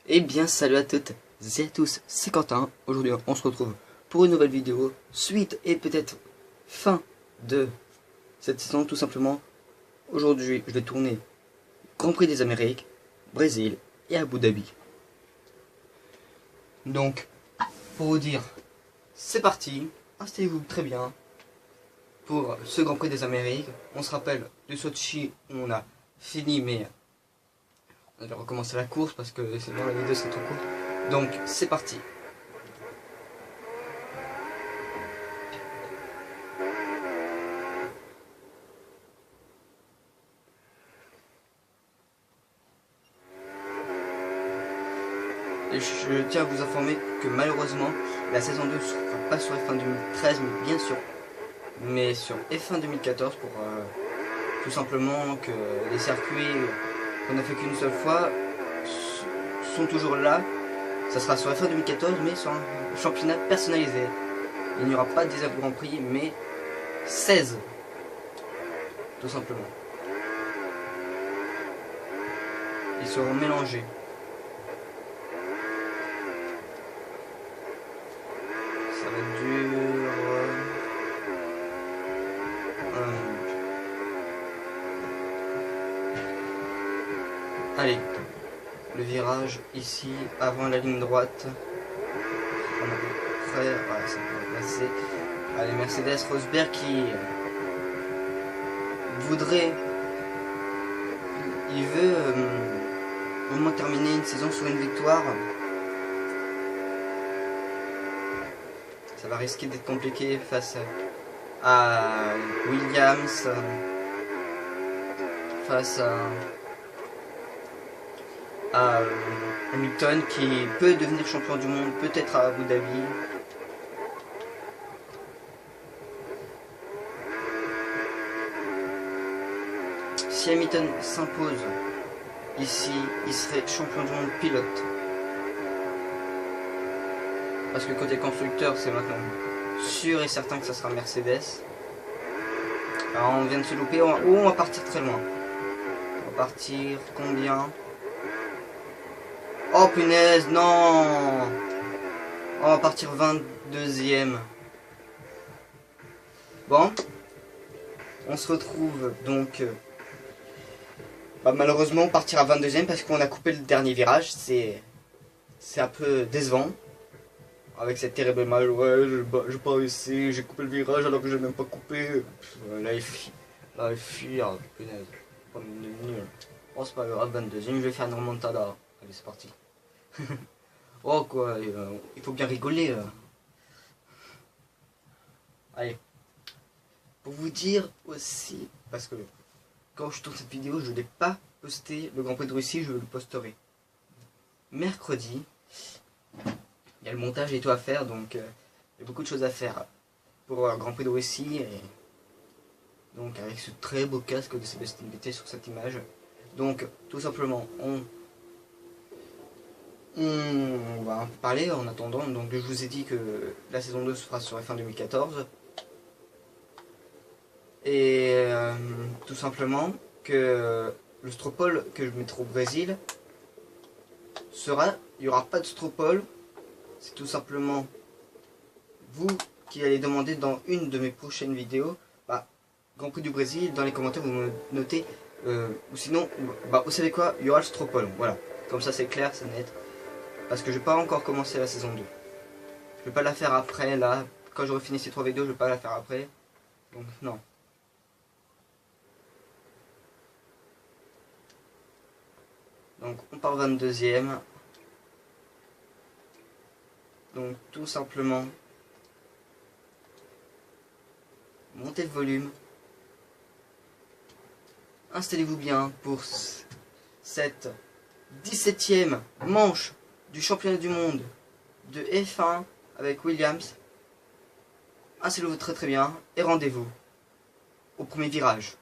Eh bien salut à toutes et à tous, c'est Quentin. Aujourd'hui on se retrouve pour une nouvelle vidéo, suite et peut-être fin de cette saison tout simplement. Aujourd'hui je vais tourner Grand Prix des Amériques, Brésil et Abu Dhabi. Donc pour vous dire, c'est parti, installez-vous très bien pour ce Grand Prix des Amériques. On se rappelle de Sochi où on a fini mais on va recommencer la course parce que sinon la vidéo serait trop courte. Donc c'est parti. Et je tiens à vous informer que malheureusement la saison 2 ne sera pas sur F1 2013 mais bien sûr, mais sur F1 2014 pour tout simplement que les circuits qu'on n'a fait qu'une seule fois sont toujours là. Ça sera sur F1 2014 mais sur un championnat personnalisé. Il n'y aura pas des Grand Prix mais 16 tout simplement. Ils seront mélangés. Ça va être dur. Allez, le virage ici, avant la ligne droite. On est à peu près, voilà, ça peut passer. Allez, Mercedes Rosberg qui voudrait, il veut au moins terminer une saison sur une victoire. Ça va risquer d'être compliqué face à Williams, face à Hamilton qui peut devenir champion du monde, peut-être à Abu Dhabi. Si Hamilton s'impose ici, il serait champion du monde pilote. Parce que côté constructeur, c'est maintenant sûr et certain que ça sera Mercedes. Alors on vient de se louper, on va partir très loin. On va partir combien? Oh punaise, non! On va partir 22e. Bon, on se retrouve donc... malheureusement, partir à 22e parce qu'on a coupé le dernier virage. C'est un peu décevant. Avec cette terrible image, ouais, j'ai pas réussi, j'ai coupé le virage alors que j'ai même pas coupé. Là, il fuit, punaise. Nul. Oh, c'est pas grave, 22e, je vais faire une remontada. Allez, c'est parti. Oh, quoi, il faut bien rigoler. Allez. Pour vous dire aussi, parce que quand je tourne cette vidéo, je n'ai pas posté le Grand Prix de Russie, je le posterai mercredi. Il y a le montage et tout à faire, donc il y a beaucoup de choses à faire pour le Grand Prix de Russie. Et donc avec ce très beau casque de Sébastien Vettel sur cette image. Donc tout simplement, on va en parler en attendant. Donc je vous ai dit que la saison 2 se fera sur F1 2014. Et tout simplement que le Stropole que je mettrai au Brésil sera, il n'y aura pas de Stropole. C'est tout simplement vous qui allez demander dans une de mes prochaines vidéos, Grand Prix du Brésil, dans les commentaires vous me notez, ou sinon, vous savez quoi, il y aura le Stropole, voilà, comme ça c'est clair, c'est net, parce que je vais pas encore commencer la saison 2, je vais pas la faire après, là, quand j'aurai fini ces 3 vidéos, je vais pas la faire après, donc non. Donc on part 22e. Donc tout simplement, montez le volume, installez-vous bien pour cette 17e manche du championnat du monde de F1 avec Williams. Installez-vous très très bien et rendez-vous au premier virage.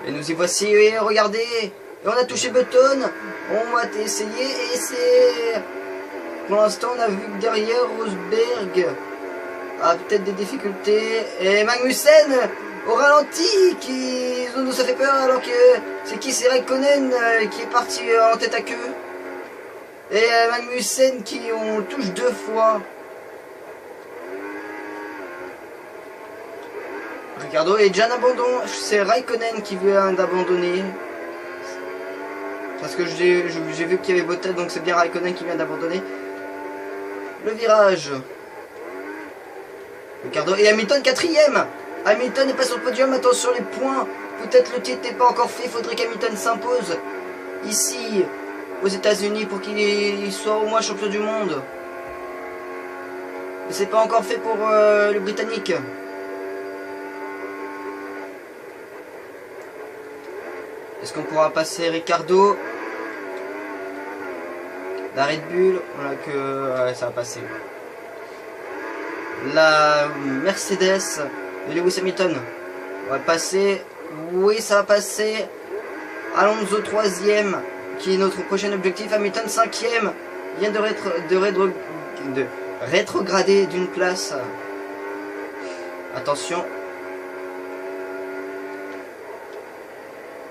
Et nous y voici, et regardez. Et on a touché Button. On va essayer, et c'est... Pour l'instant, on a vu que derrière, Rosberg a peut-être des difficultés. Et Magnussen au ralenti, qui nous a fait peur, alors que c'est qui? C'est Raikkonen qui est parti en tête à queue. Et Magnussen qui on touche 2 fois. Ricardo est déjà en abandon. C'est Raikkonen qui vient d'abandonner. Parce que j'ai vu qu'il y avait Bottas, donc c'est bien Raikkonen qui vient d'abandonner. Le virage. Ricardo et Hamilton 4ème. Hamilton n'est pas sur le podium, attention les points. Peut-être le titre n'est pas encore fait, il faudrait qu'Hamilton s'impose ici aux États-Unis pour qu'il soit au moins champion du monde. Mais c'est pas encore fait pour le Britannique. Est-ce qu'on pourra passer Ricardo? La Red Bull, voilà que ça va passer. La Mercedes de Lewis Hamilton on va passer. Oui, ça va passer. Alonso 3ème, qui est notre prochain objectif. Hamilton 5ème, vient de rétrograder d'une place. Attention.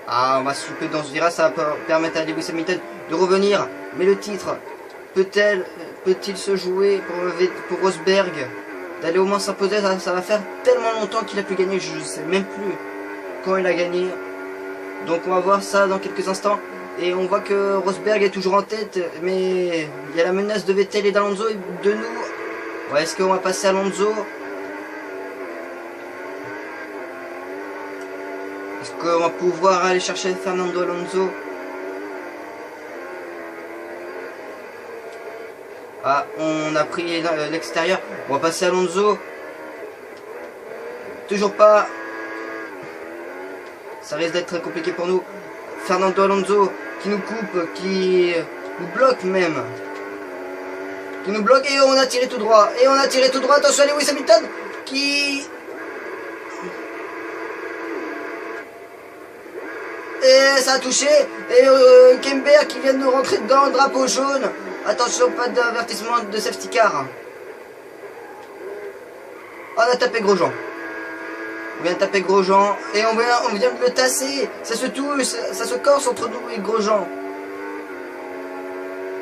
Ah, on va se souper dans ce virage, ça va permettre à Lewis Hamilton de revenir. Mais le titre, peut-il se jouer pour Rosberg? D'aller au moins s'imposer, ça va faire tellement longtemps qu'il a pu gagner, je ne sais même plus quand il a gagné. Donc on va voir ça dans quelques instants. Et on voit que Rosberg est toujours en tête, mais il y a la menace de Vettel et d'Alonso et de nous. Ouais, est-ce qu'on va passer Alonso? Est-ce qu'on va pouvoir aller chercher Fernando Alonso? Ah, on a pris l'extérieur. On va passer Alonso. Toujours pas. Ça risque d'être très compliqué pour nous. Fernando Alonso qui nous coupe, qui nous bloque même. Qui nous bloque et on a tiré tout droit. Et on a tiré tout droit. Attention à Lewis Hamilton qui... Et ça a touché. Et Kember qui vient de nous rentrer dedans. Drapeau jaune. Attention, pas d'avertissement de safety car. On a tapé Grosjean. On vient de taper Grosjean. Et on vient de le tasser. Ça se touche, ça se corse entre nous et Grosjean.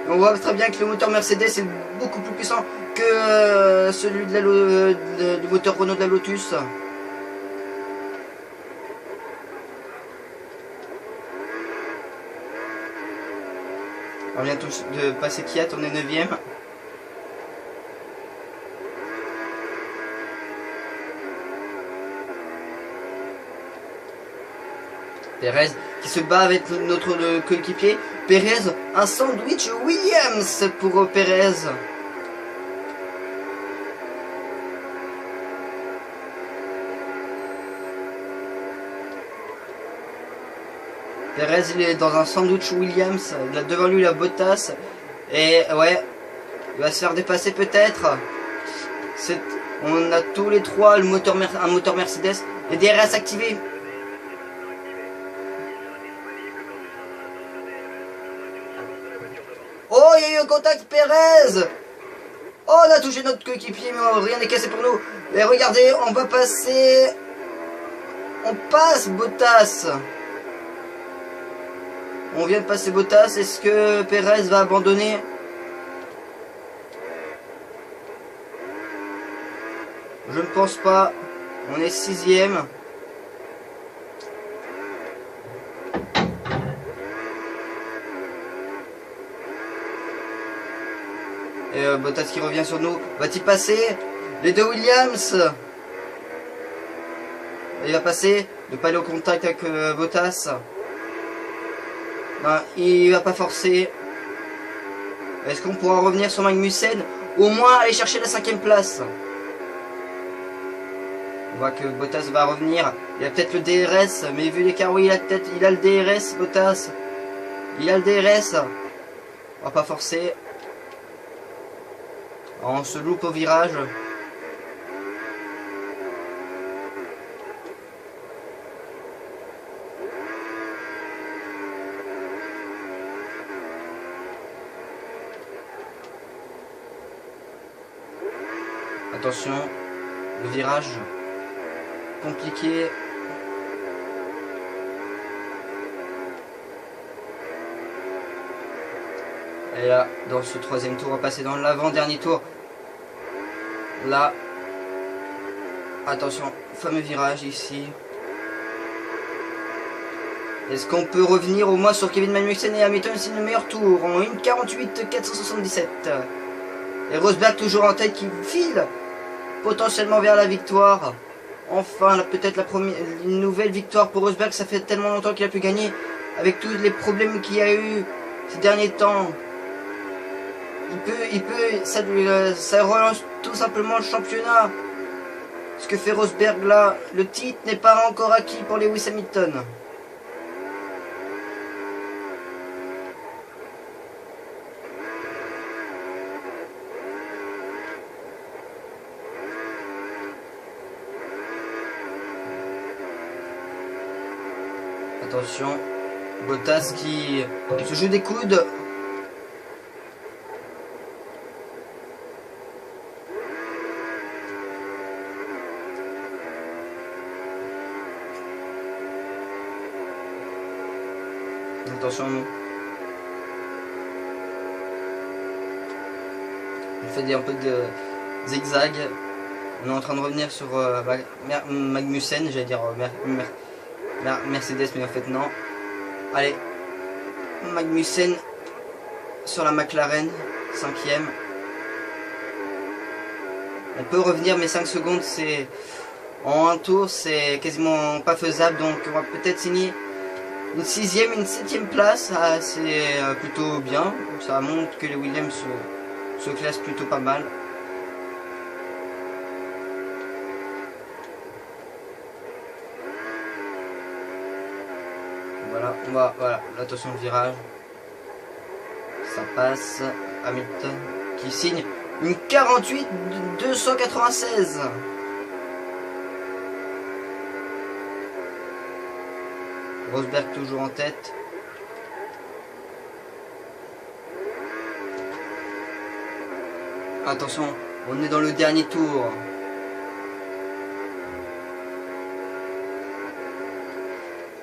On voit très bien que le moteur Mercedes est beaucoup plus puissant que celui du moteur Renault de la Lotus. On vient de passer Kiat, on est 9ème. Perez qui se bat avec notre coéquipier. Perez, un sandwich Williams pour Perez. Perez il est dans un sandwich Williams, il a devant lui la Bottas et ouais, il va se faire dépasser peut-être. On a tous les trois un moteur Mercedes et DRS activé. Oh, il y a eu un contact Perez. Oh, on a touché notre coéquipier mais rien n'est cassé pour nous. Et regardez, on va passer... On passe Bottas. On vient de passer Bottas. Est-ce que Perez va abandonner? Je ne pense pas. On est 6ème. Et Bottas qui revient sur nous. Va-t-il passer? Les deux Williams. Il va passer. Ne pas aller au contact avec Bottas. Ben, il va pas forcer. Est-ce qu'on pourra revenir sur Magnussen? Au moins aller chercher la 5ème place. On voit que Bottas va revenir. Il y a peut-être le DRS. Mais vu l'écart, oui, il a le DRS, Bottas. Il a le DRS. On va pas forcer. On se loupe au virage. Attention, le virage compliqué. Et là, dans ce troisième tour, on va passer dans l'avant-dernier tour. Là, attention, fameux virage ici. Est-ce qu'on peut revenir au moins sur Kevin Magnussen et Hamilton? C'est le meilleur tour en 1:48.477. Et Rosberg toujours en tête qui file potentiellement vers la victoire. Enfin, peut-être une nouvelle victoire pour Rosberg. Ça fait tellement longtemps qu'il a pu gagner avec tous les problèmes qu'il y a eu ces derniers temps. Ça relance tout simplement le championnat. Ce que fait Rosberg là, le titre n'est pas encore acquis pour Lewis Hamilton. Attention, Bottas qui se joue des coudes. Attention. On fait un peu de zigzag. On est en train de revenir sur Magnussen, j'allais dire Mercedes, mais en fait non. Allez, Magnussen sur la McLaren, 5ème. On peut revenir, mais 5 secondes, c'est en un tour, c'est quasiment pas faisable. Donc on va peut-être signer une 6ème, une 7ème place. C'est plutôt bien. Ça montre que les Williams se classent plutôt pas mal. Voilà, attention le virage. Ça passe. Hamilton qui signe une 48.296. Rosberg toujours en tête. Attention, on est dans le dernier tour.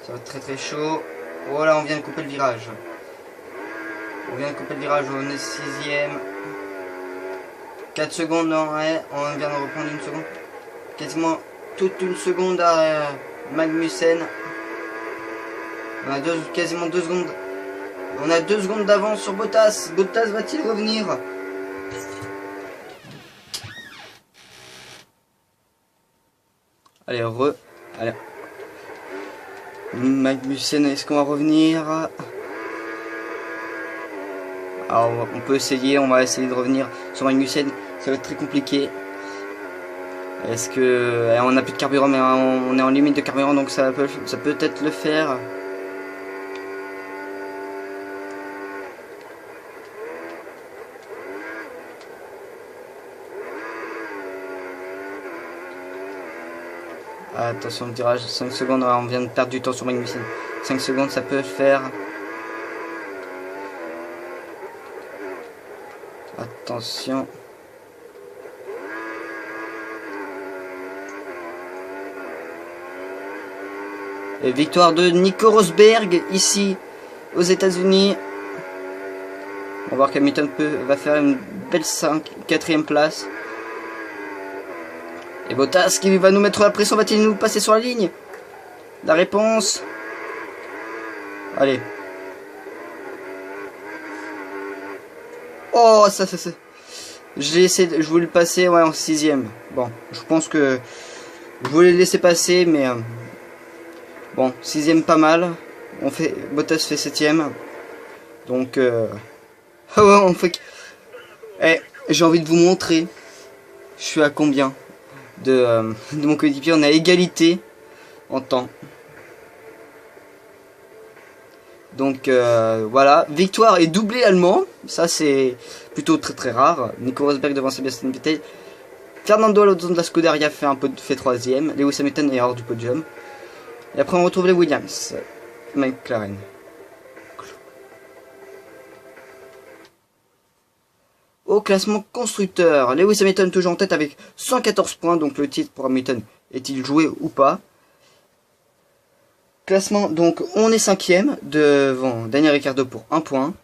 Ça va être très très chaud. Voilà, on vient de couper le virage. On vient de couper le virage, on est 6ème. 4 secondes, non, ouais, on vient de reprendre une seconde. Quasiment toute une seconde à Magnussen. On a quasiment 2 secondes. On a 2 secondes d'avance sur Bottas. Bottas va-t-il revenir? Allez, allez. Magnussen, est-ce qu'on va revenir? Alors, on peut essayer, on va essayer de revenir sur Magnussen. Ça va être très compliqué. Est-ce que... On n'a plus de carburant, mais on est en limite de carburant, donc ça peut peut-être le faire. Attention le tirage, 5 secondes, on vient de perdre du temps sur Magnussen. 5 secondes, ça peut le faire. Attention. Et victoire de Nico Rosberg ici aux États-Unis. On va voir qu'Hamilton va faire une belle 4ème place. Et Bottas qui va nous mettre la pression, va-t-il nous passer sur la ligne? La réponse. Allez. Oh, ça. Je voulais le passer, ouais, en 6ème. Bon, je pense que je voulais le laisser passer, mais bon, 6ème pas mal. Bottas fait 7ème. Donc, on fait. J'ai envie de vous montrer. Je suis à combien de mon coéquipier? On a égalité en temps. Donc voilà, victoire et doublé allemand. Ça c'est plutôt très très rare. Nico Rosberg devant Sebastian Vettel. Fernando Alonso de la Scuderia fait 3ème. Lewis Hamilton est hors du podium. Et après on retrouve les Williams. McLaren. au classement constructeur. Lewis Hamilton toujours en tête avec 114 points. Donc le titre pour Hamilton, est-il joué ou pas? Classement, donc on est 5ème devant Daniel Ricciardo pour 1 point.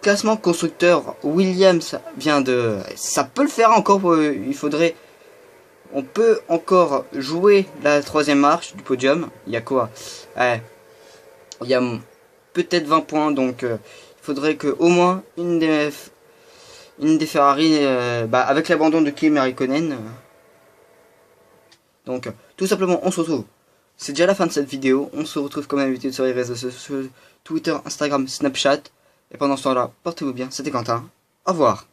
Classement constructeur, Williams vient de... Ça peut le faire encore, il faudrait... On peut encore jouer la 3ème marche du podium. Il y a quoi? Il y a peut-être 20 points, donc il faudrait que au moins une des Ferrari, avec l'abandon de Kimi Raikkonen. Donc tout simplement on se retrouve. C'est déjà la fin de cette vidéo. On se retrouve comme d'habitude sur les réseaux sociaux, Twitter, Instagram, Snapchat. Et pendant ce temps-là, portez-vous bien. C'était Quentin. Au revoir.